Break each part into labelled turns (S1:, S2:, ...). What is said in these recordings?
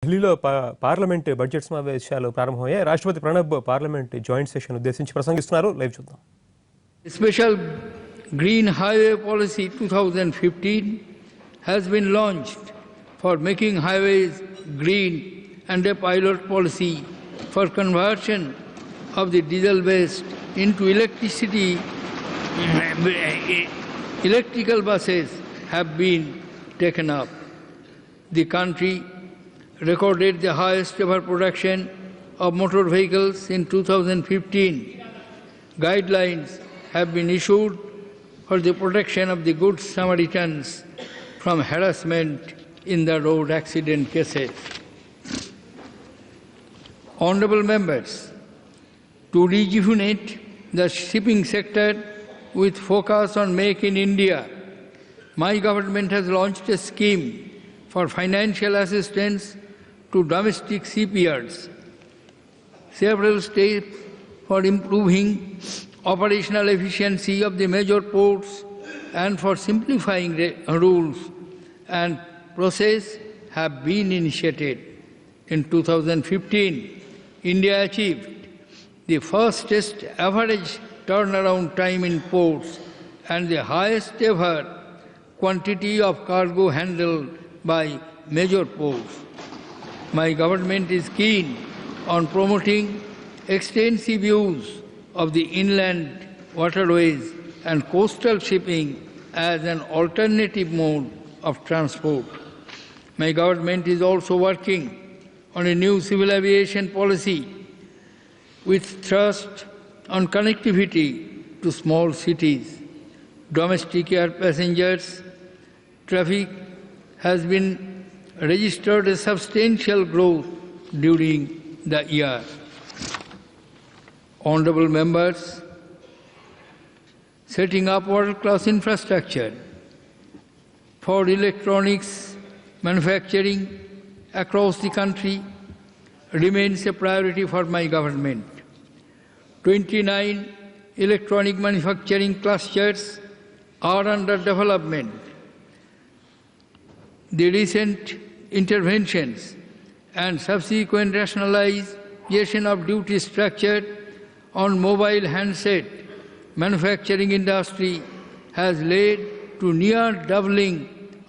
S1: ఢిల్లీలో parliament budget సమావేశాలు ప్రారంభమయ్యాయి. రాష్ట్రపతి ప్రణబ్ పార్లమెంట్ జాయింట్ సెషన్ ఉద్దేశించి ప్రసంగిస్తున్నారు. లైవ్ చూద్దాం.
S2: Special Green Highway Policy 2015 has been launched for making highways green and a pilot policy for conversion of the diesel waste into electrical buses have been taken up. The country recorded the highest ever production of motor vehicles in 2015. Guidelines have been issued for the protection of the good Samaritans from harassment in the road accident cases. Honourable members, to rejuvenate the shipping sector with focus on Make in India, my government has launched a scheme for financial assistance to domestic shipyards. Several steps for improving operational efficiency of the major ports and for simplifying rules and process have been initiated. In 2015, India achieved the fastest average turnaround time in ports and the highest ever quantity of cargo handled by major ports. My government is keen on promoting extensive use of the inland waterways and coastal shipping as an alternative mode of transport. My government is also working on a new civil aviation policy with thrust on connectivity to small cities. Domestic air passengers traffic has been registered a substantial growth during the year. Honourable members, setting up world-class infrastructure for electronics manufacturing across the country remains a priority for my government. 29 electronic manufacturing clusters are under development. The recent interventions and subsequent rationalization of duty structure on mobile handset manufacturing industry has led to near doubling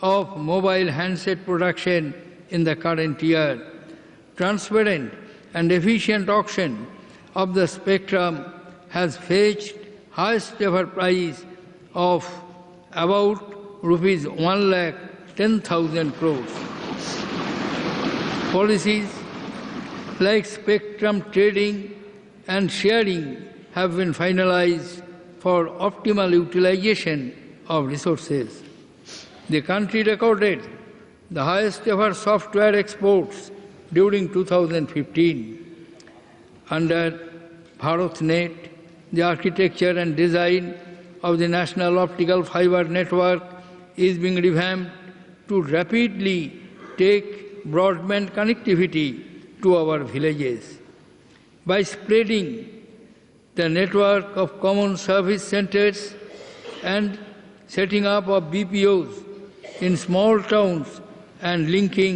S2: of mobile handset production in the current year. Transparent and efficient auction of the spectrum has fetched highest ever price of about rupees 1,10,000 crores. Policies like spectrum trading and sharing have been finalized for optimal utilization of resources. The country recorded the highest ever software exports during 2015. Under BharatNet, the architecture and design of the National Optical Fiber Network is being revamped to rapidly take broadband connectivity to our villages. By spreading the network of common service centers and setting up of BPOs in small towns and linking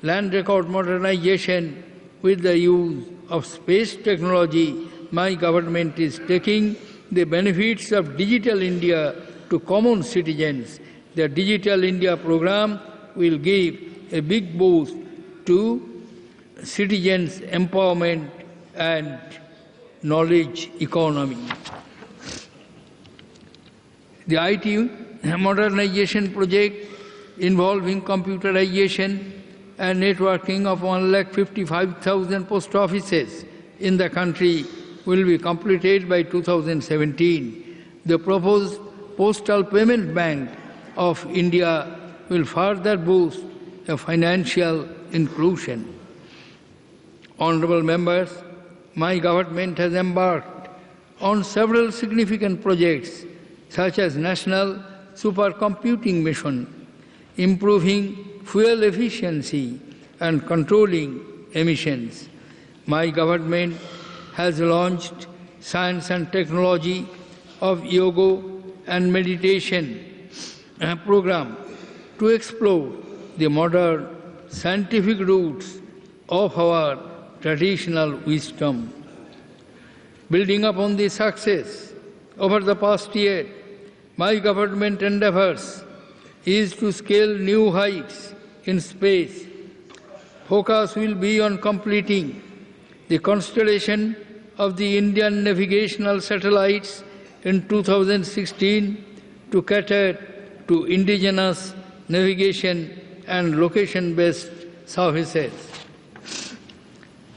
S2: land record modernization with the use of space technology, my government is taking the benefits of Digital India to common citizens. The Digital India program will give a big boost to citizens' empowerment and knowledge economy. The IT modernization project involving computerization and networking of 1,55,000 post offices in the country will be completed by 2017. The proposed Postal Payment Bank of India will further boost a financial inclusion. Honourable members, my government has embarked on several significant projects such as National Supercomputing Mission, improving fuel efficiency and controlling emissions. My government has launched Science and Technology of Yoga and Meditation program to explore the modern scientific routes of our traditional wisdom. Building upon this success, over the past year, my government endeavors is to scale new heights in space. Focus will be on completing the constellation of the Indian navigational satellites in 2016 to cater to indigenous navigation and location-based services.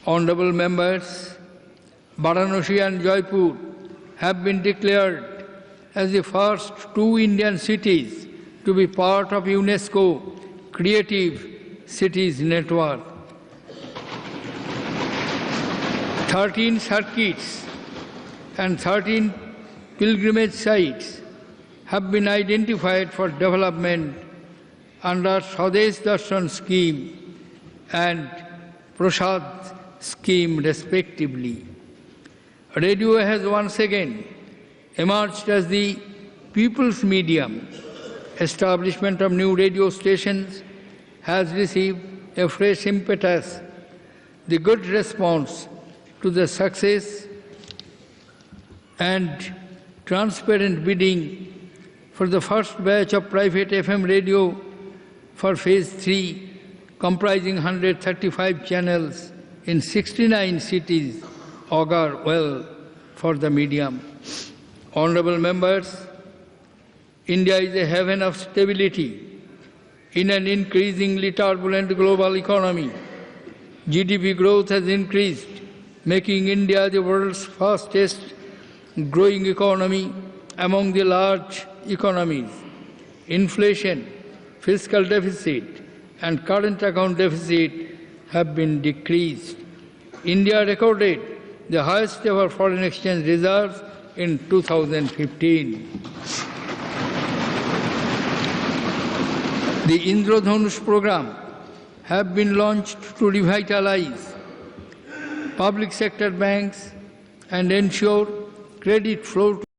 S2: Honorable members, Varanasi and Jaipur have been declared as the first two Indian cities to be part of UNESCO Creative Cities Network. 13 circuits and 13 pilgrimage sites have been identified for development under Swadesh Darshan scheme and Prasad scheme respectively. Radio has once again emerged as the people's medium. Establishment of new radio stations has received a fresh impetus. The good response to the success and transparent bidding for the first batch of private FM radio for Phase 3, comprising 135 channels in 69 cities, augur well for the medium. Honorable members, India is a haven of stability in an increasingly turbulent global economy. GDP growth has increased, making India the world's fastest growing economy among the large economies. Inflation, fiscal deficit, and current account deficit have been decreased. India recorded the highest ever foreign exchange reserves in 2015. The Indradhanush program have been launched to revitalize public sector banks and ensure credit flow to